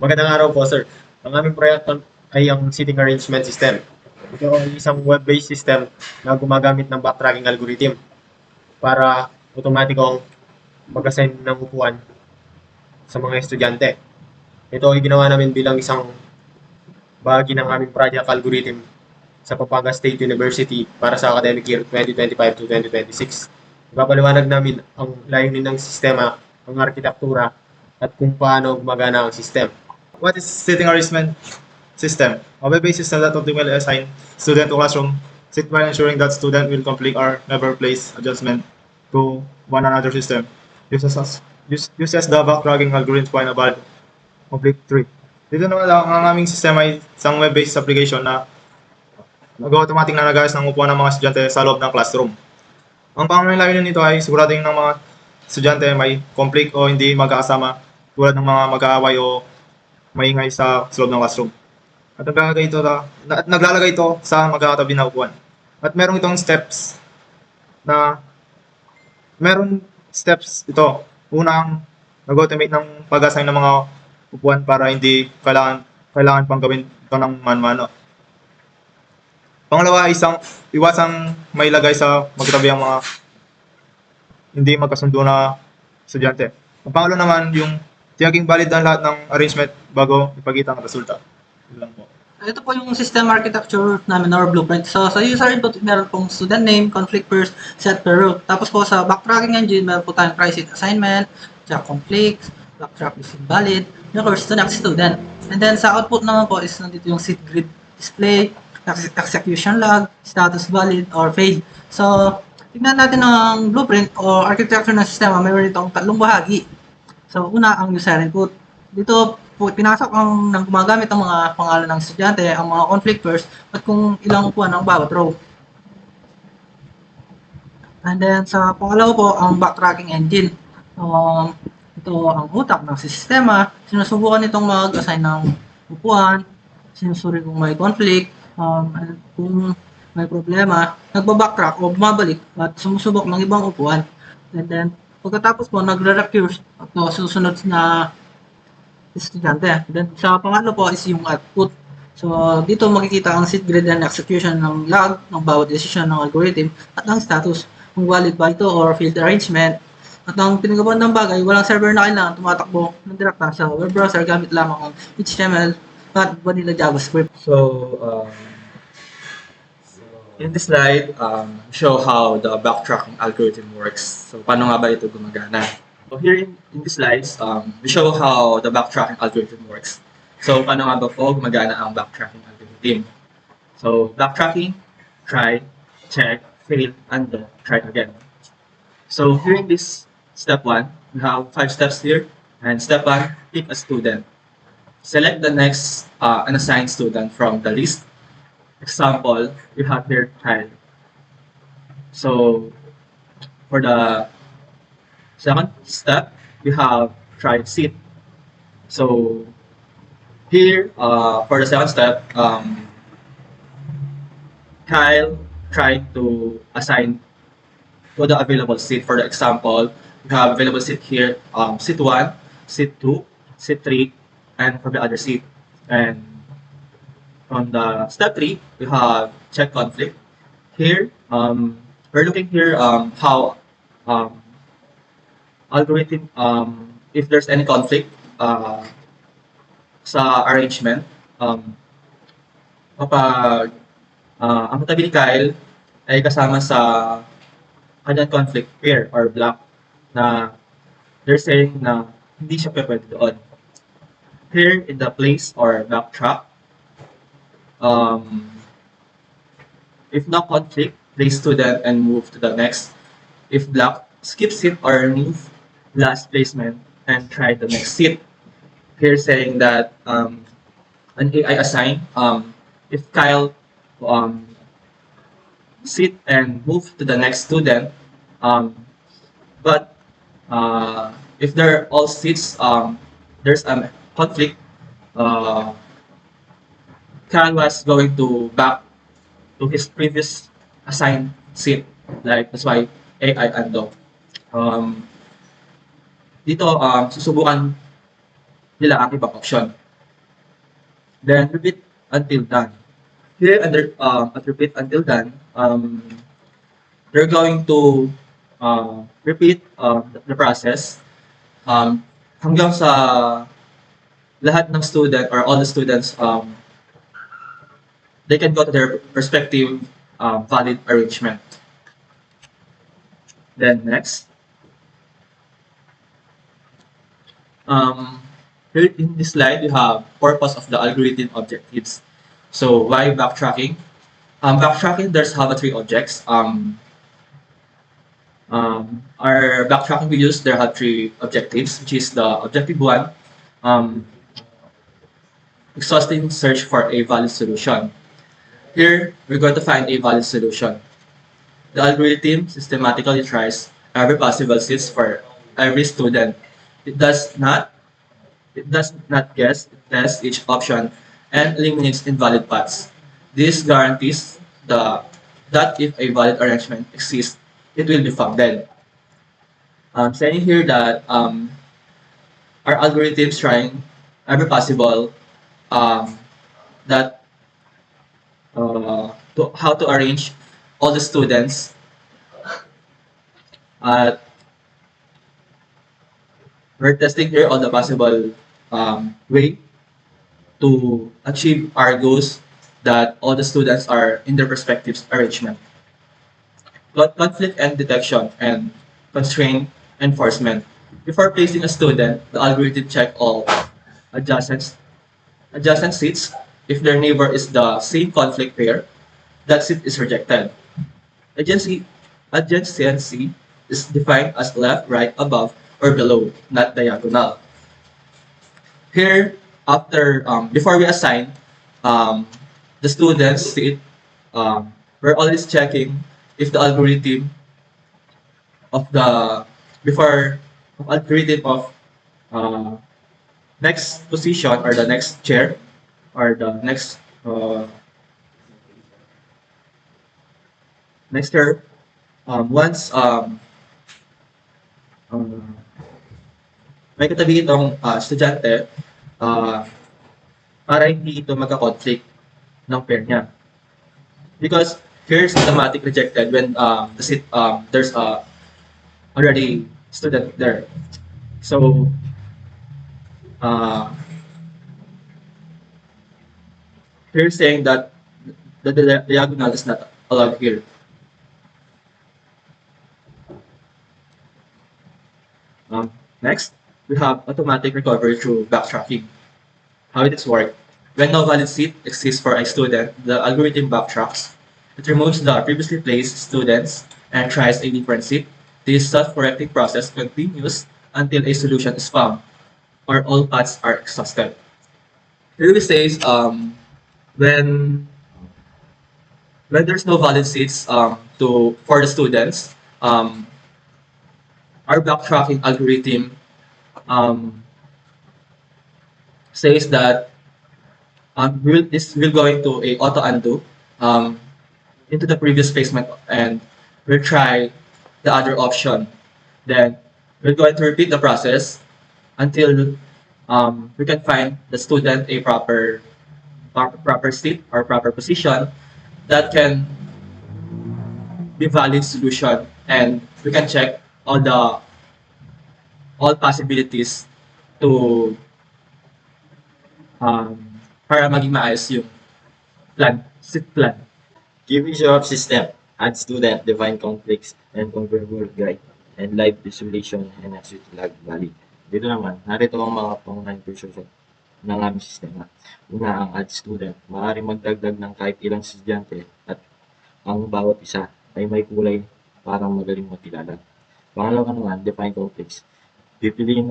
Magandang araw po, sir. Ang aming proyekto ay ang seating arrangement system. Ito ay isang web-based system na gumagamit ng backtracking algorithm para automatikong mag-assign ng upuan sa mga estudyante. Ito ay ginawa namin bilang isang bahagi ng aming project algorithm sa Pampanga State University para sa academic year 2025 to 2026. Ipapaliwanag namin ang layunin ng sistema, ang arkitektura, at kung paano gumagana ang system. What is seating arrangement system? A web-based system that optimally assign student to classroom sit while ensuring that student will complete or never place adjustment to one another system. Uses the backtracking algorithm to find a valid complete tree. Dito naman lang, ang aming system ay isang web-based application na nag-automatic na nag-ayos ng upuan ng mga estudyante sa loob ng classroom. Ang pangunahing layunin nito ay siguraduhin ng mga estudyante may conflict o hindi magkakasama tulad ng mga mag-aaway o maingay sa loob ng classroom. At naglalagay ito sa magkakatabi na upuan. At meron itong steps ito. Unang nag-automate ng pag-assign ng mga upuan para hindi kailangan pang gawin ito ng mano-mano. Pangalawa, iwasang may lagay sa magkatabi ang mga hindi magkasundo na estudyante. Ang pangalawa naman, yung tiyaging valid ang lahat ng arrangement bago ipakita ang resulta. Yun lang po. Ito po yung system architecture namin or blueprint. So, sa user input, meron pong student name, conflict first, set per row. Tapos po sa backtracking engine, meron po tayong try seat assignment, check conflicts, backtrack is invalid, reverse to next student. And then sa output naman po is nandito yung seat grid display, execution log, status valid or failed. So, tignan natin ang blueprint o architecture ng sistema. Mayroon itong tatlong bahagi. So, una, ang user input. Dito po, pinasok ng gumagamit ang mga pangalan ng estudyante, ang mga conflictors, at kung ilang upuan ang bawat row. And then, sa pangalawa po, ang backtracking engine. Ito ang utak ng sistema. Sinusubukan itong mag-assign ng upuan, sinusuri kung may conflict, kung may problema, nagbabacktrack o bumabalik at sumusubok ng ibang upuan. And then, pagkatapos po, nagre-recurse at susunod na estudyante. Then, sa pangatlo po is yung output. So, dito makikita ang seat grid and execution ng log ng bawat decision ng algorithm at ang status kung valid ba ito or failed arrangement. At ang pinagawa ng bagay, walang server na kailangan tumatakbo ng direkta sa web browser gamit lamang ang HTML at vanilla JavaScript. So, in this slide, show how the backtracking algorithm works. So, paano nga ba ito gumagana? So, here in the slides, we show how the backtracking algorithm works. So, paano nga ba po gumagana ang backtracking algorithm? So, backtracking, try, check, fail, undo, try again. So, here in this step 1, we have 5 steps here. And step 1, pick a student. Select the next unassigned student from the list. Example, we have here child. So, for the second step, we have try seat. So, here, for the second step, Kyle tried to assign to the available seat. For the example, we have available seat here, seat 1, seat 2, seat 3, and for the other seat. And on the step 3, we have check conflict. Here, we're looking here how algorithm, if there's any conflict sa arrangement, kapag ang katabi ni Kyle ay kasama sa kanyang conflict pair or block na they're saying na hindi siya pwede doon. Here in the place or backtrack, if no conflict, place student and move to the next. If block, skip seat or remove last placement and try the next seat. Here saying that an AI assign, if Kyle sit and move to the next student, but if they're all seats, there's a conflict, Kyle was going to back to his previous assigned seat. Like, that's why AI undo. Dito, susubukan nila ang ibang option. then repeat until done. Here at repeat until done, they're going to repeat the process hanggang sa lahat ng student or all the students they can go to their respective valid arrangement. Then next, here in this slide you have purpose of the algorithm objectives. So why backtracking? Backtracking, there's have three objects. Our backtracking videos, there have three objectives, which is the objective one, exhaustive search for a valid solution. Here, we're going to find a valid solution. The algorithm systematically tries every possible seeds for every student. It does not guess, it tests each option and eliminates invalid paths. This guarantees that if a valid arrangement exists, it will be founded. Saying here that our algorithms trying every possible that to how to arrange all the students we're testing here all the possible way to achieve our goals that all the students are in their respective arrangement. Conflict and detection and constraint enforcement. Before placing a student, the algorithm check all adjacent seats. If their neighbor is the same conflict pair, that seat is rejected. Adjacency is defined as left, right, above, or below, not diagonal. Here, after before we assign the students seat, we're always checking if the algorithm of the algorithm of next position or the next chair or the next chair once may katabi itong estudyante para hindi ito magka-conflict ng pair niya. Because here's automatic rejected when the seat there's already student there. So here's saying that the diagonal is not allowed here. Next, we have automatic recovery through backtracking. How it is work? When no valid seat exists for a student, the algorithm backtracks. It removes the previously placed students and tries a different seat. This self-correcting process continues until a solution is found or all paths are exhausted. Here it says when there's no valid seats for the students, our backtracking algorithm says that this will go into a auto undo into the previous placement and we'll try the other option. Then we're going to repeat the process until we can find the student a proper seat or proper position that can be valid solution and we can check all possibilities to para maging maayos yung seat plan. Give issue of system, add student, define conflicts, and configure word guide, and live visualization and exit lag valid. Dito naman, narito ang mga pangunahing features ng aming sistema. Una, ang add student. Maaaring magdagdag ng kahit ilang estudyante at ang bawat isa ay may kulay para magaling makilala. Pangalawa naman, define conflicts. Pipiliin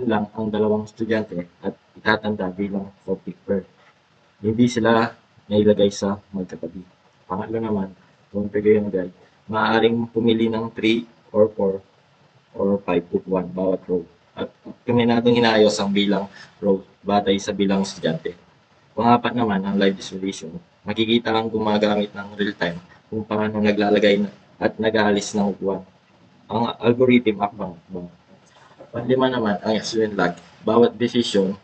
lang ang dalawang estudyante at itatanda bilang conflict pair. Hindi sila nailagay sa magkatabi. Pangatlo naman, configure yung guide. Maaaring pumili ng 3 or 4 or 5 upuan bawat row. At kaminadong inaayos ang bilang row batay sa bilang estudyante. Pangapat naman, ang live visualization. Makikita ang gumagamit ng real-time kung paano naglalagay at nag-aalis ng upuan. Ang algorithm akbang. Panlima naman, ang explain lag. Bawat decision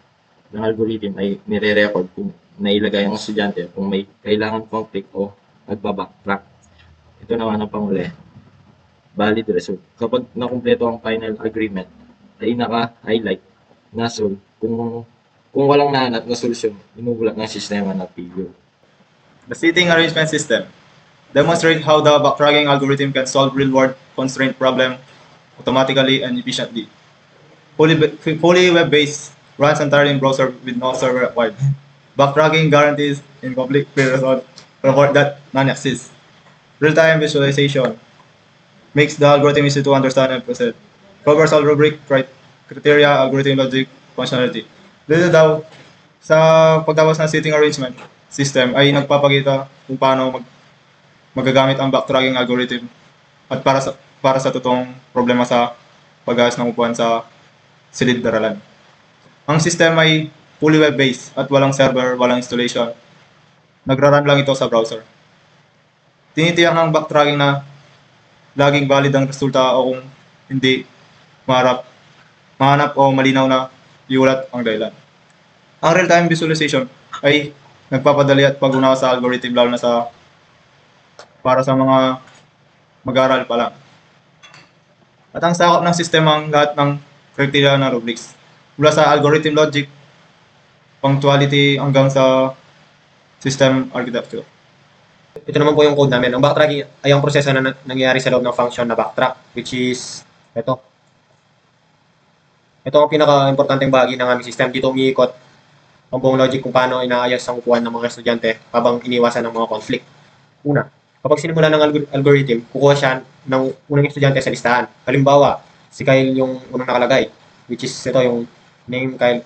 ng algorithm ay nire-record kung nailagay ang estudyante kung may kailangan conflict o nagbabacktrack. Ito naman ang panghuli, valid result. Kapag nakumpleto ang final agreement, ay naka-highlight na solve. Kung walang nahanap na solusyon, inuulat ng sistema na failure. The seating arrangement system demonstrate how the backtracking algorithm can solve real-world constraint problem automatically and efficiently. Fully web-based, runs entirely in browser with no server required. Backtracking guarantees incomplete pre-result report that none exists. Real-time visualization makes the algorithm easy to understand and present. Covers all rubric, criteria, algorithm logic, functionality. Dito daw, sa pagtapos ng seating arrangement system ay nagpapakita kung paano magagamit ang backtracking algorithm at para sa totoong problema sa pag-ayos ng upuan sa silid-aralan. Ang system ay fully web-based at walang server, walang installation. Nagra-run lang ito sa browser. Tinitiyak ng backtracking na laging valid ang resulta o kung hindi, mahanap o malinaw na iulat ang dahilan. Ang real-time visualization ay nagpapadali at pag-unawa sa algorithm lalo na para sa mga mag-aaral pa lang. At ang sakop ng sistema ang lahat ng criteria ng rubrics. Mula sa algorithm logic, punctuality hanggang sa system architecture. Ito naman po yung code namin. Ang backtracking ay ang proseso na nangyayari sa loob ng function na backtrack, which is ito. Ito ang pinaka-importanteng bahagi ng aming system. Dito umiikot ang buong logic kung paano inaayos ang upuan ng mga estudyante habang iniwasan ng mga conflict. Una, kapag sinimula ng algorithm, kukuha siya ng unang estudyante sa listahan. Halimbawa, si Kyle yung unang nakalagay, which is ito yung name Kyle.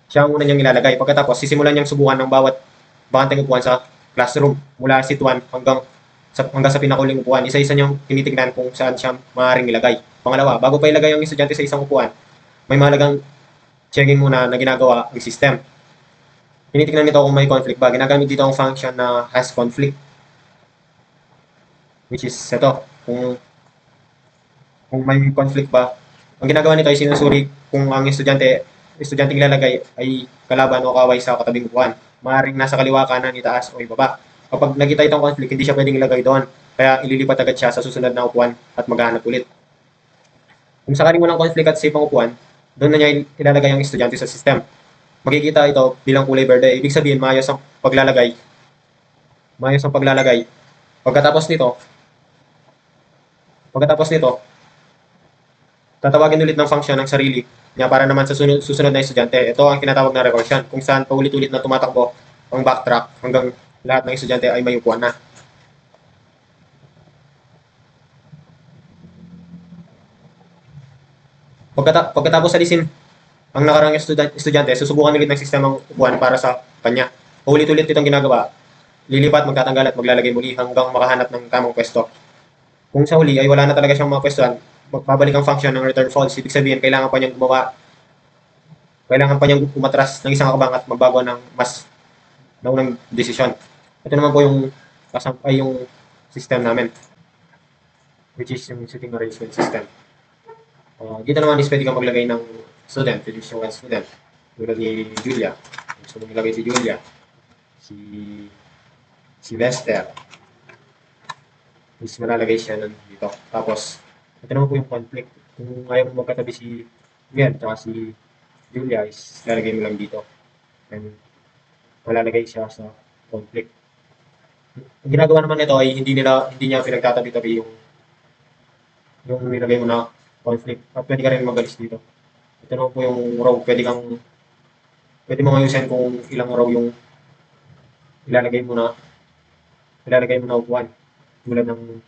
Siya ang unang niyang ilalagay. Pagkatapos, sisimulan niyang subukan ng bawat bakanteng upuan sa classroom mula seat 1 hanggang sa pinakahuling upuan. Isa-isa niyang tinitignan kung saan siya maaaring ilagay. Pangalawa, bago pa ilagay ang estudyante sa isang upuan, may mahalagang checking muna na ginagawa ang system. Tinitignan nito kung may conflict ba. Ginagamit dito ang function na has conflict, which is ito. Kung may conflict ba, ang ginagawa nito ay sinusuri kung ang estudyanteng ilalagay ay kalaban o kaway sa katabing upuan. Maaaring nasa kaliwa, kanan, itaas o ibaba. Kapag nakita itong conflict, hindi siya pwedeng ilagay doon. Kaya ililipat agad siya sa susunod na upuan at maghahanap ulit. Kung sakaling walang conflict at safe ang upuan, doon na niya ilalagay ang estudyante sa system. Makikita ito bilang kulay berde. Ibig sabihin, maayos ang paglalagay. Pagkatapos nito, tatawagin ulit ng function ng sarili niya para naman sa susunod na estudyante. Ito ang tinatawag na recursion, kung saan paulit-ulit na tumatakbo ang backtrack hanggang lahat ng estudyante ay may upuan na. Pagkatapos alisin ang nakarang estudyante, susubukan ulit ng sistema ng upuan para sa kanya. Paulit-ulit itong ginagawa. Lilipat, magtatanggal at maglalagay muli hanggang makahanap ng tamang pwesto. Kung sa huli ay wala na talaga siyang mapwestuhan, magbabalik ang function ng return false. Ibig sabihin, kailangan pa niyang umatras ng isang hakbang at magbago ng mas naunang desisyon. Ito naman po yung system namin, which is yung seating arrangement system. Dito naman is pwede kang maglagay ng student, which is yung one student. Tulad ni Julia. Gusto mong ilagay si Julia. Si Vester. Is malalagay siya dito. Tapos, ito naman po yung conflict. Kung ayaw mo magkatabi si Miguel at si Julia, is lalagay mo lang dito. And malalagay siya sa conflict. Ang ginagawa naman nito ay hindi niya pinagtatabi-tabi yung nilagay mo na conflict. At pwede ka rin magalis dito. Ito naman po yung row. Pwede mo mayusin kung ilang row yung ilalagay mo na upuan. Tulad ng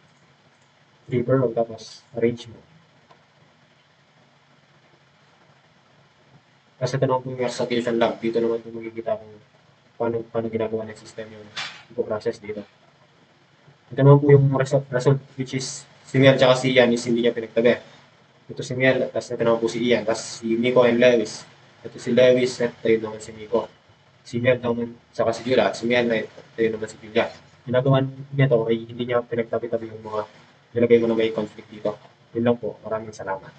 paper o tapos arrange mo. Kasi ito naman po yung execution log. Dito naman po makikita kung paano ginagawa ng system yung process dito. Ito naman po yung result, which is si Miel at si Ian is hindi niya pinagtabi. Ito si Miel, at ito naman po si Ian, tapos si Nico and Lewis. Ito si Lewis, at ito naman si Nico. Si Miel naman, saka si Julia, at si Miel na ito naman si Julia. Ginagawa niya ito ay hindi niya pinagtabi-tabi yung mga nilagay mo na may conflict dito. Yun lang po. Maraming salamat.